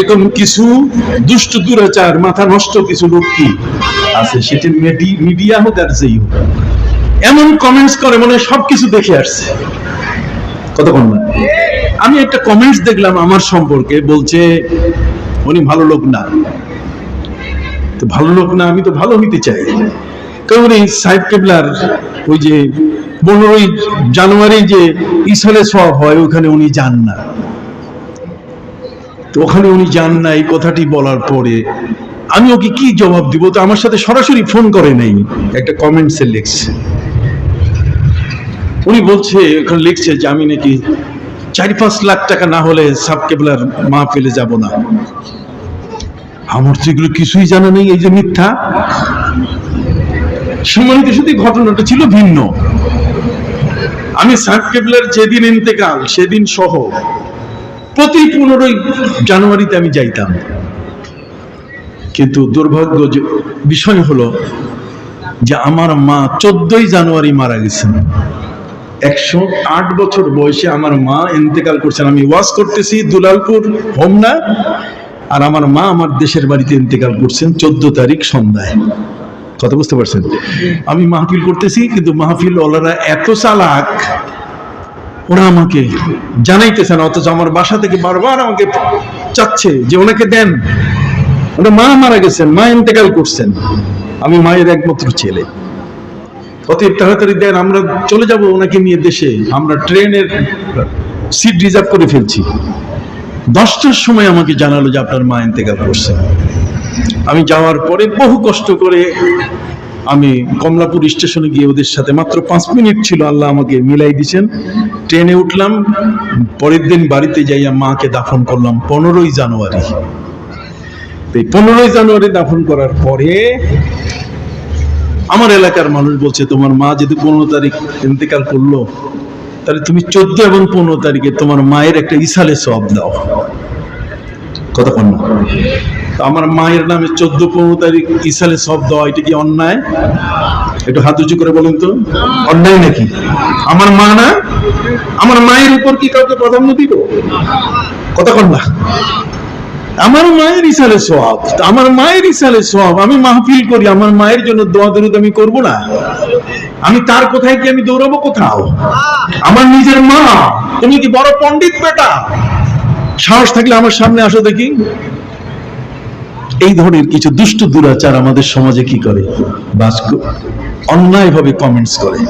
এরকম কিছু দুষ্ট দুরাচার মাথা নষ্ট কিছু লোক কি আছে, সেটা মিডিয়া হোক আর যেই হোক, এমন কমেন্টস করে মনে হয় সবকিছু দেখে আসছে। কতক্ষণ না আমি একটা কমেন্টস দেখলাম আমার সম্পর্কে, বলছে উনি ভালো লোক না। তো ভালো লোক না, আমি তো ভালো হইতে চাই। কারণ এই সাহেব কেবলার ওই যে 15ই জানুয়ারি যে ইসলে সব হয় ওখানে উনি যান না। তো ওখানে উনি যান না, এই কথাটি বলার পরে আমি ওকে কি জবাব দিব? তো আমার সাথে সরাসরি ফোন করে নাই, একটা কমেন্টসে লিখছে, উনি বলছে ওখানে লিখছে যে আমি নাকি 4-5 লাখ টাকা না হলে সাহেব কেবলার মাহফিলে যাব না। আমার তো এগুলো কিছুই জানা নেই, এই যে মিথ্যা। সম্মানিত শুধু ঘটনাটা ছিল ভিন্ন। আমি সাহেব কেবলার যেদিন ইন্তেকাল সেদিন সহ প্রতি 15ই জানুয়ারিতে আমি যাইতাম, কিন্তু দুর্ভাগ্য বিষয় হলো যে আমার মা 14ই জানুয়ারি মারা গেছেন। 108 বছর বয়সে আমার মা ইন্তেকাল করছেন। আমি ওয়াজ করতেছি দুলালপুর হোমনা, আর আমার মা আমার দেশের বাড়িতে ইন্তেকাল করছেন 14 তারিখ সন্ধ্যায়। কথা বুঝতে পারছেন? আমি মাহফিল করতেছি, কিন্তু মাহফিল ওলারা এত চালাক, ওরা আমাকে জানাইতেছে না, অথচ আমার বাসা থেকে বারবার আমাকে চাচ্ছে যে ওনাকে দেন, ওটা মা মারা গেছেন, মা ইন্তেকাল করছেন, আমি মায়ের একমাত্র ছেলে, অতএব তাড়াতাড়ি দেন, আমরা চলে যাব ওনাকে নিয়ে দেশে। আমরা ট্রেনের সিট রিজার্ভ করে ফেলছি। 10টার সময় আমাকে জানালো যে আপনার মা ইন্তেকাল করছে। আমি যাওয়ার পরে বহু কষ্ট করে আমি কমলাপুর স্টেশনে গিয়ে ওদের সাথে, মাত্র 5 মিনিট ছিল, আল্লাহ আমাকে মিলাই দিয়েছেন, ট্রেনে উঠলাম। পরের দিন বাড়িতে যাইয়া মাকে দাফন করলাম 15ই জানুয়ারি। 15ই জানুয়ারি দাফন করার পরে আমার এলাকার মানুষ বলছে, তোমার মা যদি 15 তারিখ ইন্তেকাল করলো, তাহলে তুমি 14 এবং 15 তারিখে তোমার মায়ের একটা ইসালে সওয়াব দাও। কতক্ষণ না আমার মায়ের নামে 14-15 তারিখ ইসালে সওয়াব দেওয়া, এটা কি অন্যায়? একটু হাত উঁচু করে বলুন তো, অন্যায় নাকি? আমার মা না, আমার মায়ের উপর কি কাউকে প্রাধান্য দিব? কতক্ষণ না আমার মায়ের ইসালে সওয়াব, আমার মায়ের ইসালে সওয়াব, আমি মাহফিল করি, আমার মায়ের জন্য দোয়া দরুদ আমি করব না? আমি তার কোথায় কি আমি দৌড়াবো কোথাও? আমার নিজের মা। তুমি কি বড় পণ্ডিত বেটা? সাহস থাকলে আমার সামনে আসো দেখি। এই ধরনের কিছু দুষ্ট দুরাচার আমাদের সমাজে কি করে, অন্যায় ভাবে কমেন্টস করে।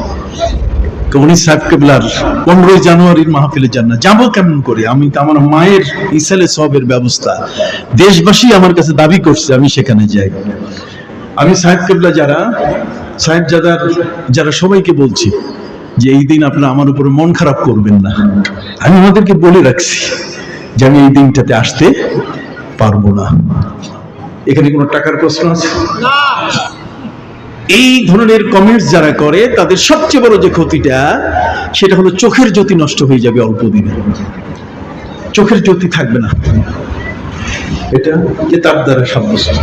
উনি সাহেব কেবলার 15ই জানুয়ারির মাহফিলে যান না, যাবো কেমন করে? আমি তো আমার মায়ের ইসালে সওয়াবের ব্যবস্থা দেশবাসী আমার কাছে দাবি করছে, আমি সেখানে যাই। আমি সাহেব কেবলা যারা সাহেবজাদার যারা সবাইকে বলছি যে এই দিন আপনারা আমার উপরে মন খারাপ করবেন না। আমি আমাদেরকে বলে রাখছি যে আমি এই দিনটাতে আসতে পারবো না। এখানে কোনো টাকার প্রশ্ন আছে? এই ধরনের কমেন্টস যারা করে তাদের সবচেয়ে বড় যে ক্ষতিটা, সেটা হলো চোখের জ্যোতি নষ্ট হয়ে যাবে অল্প দিনে। চোখের জ্যোতি থাকবে না, এটা কিতাব দ্বারা সাব্যস্ত।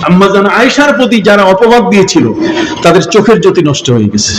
আম্মা জান আয়েশার প্রতি যারা অপবাদ দিয়েছিল, তাদের চোখের জ্যোতি নষ্ট হয়ে গেছে।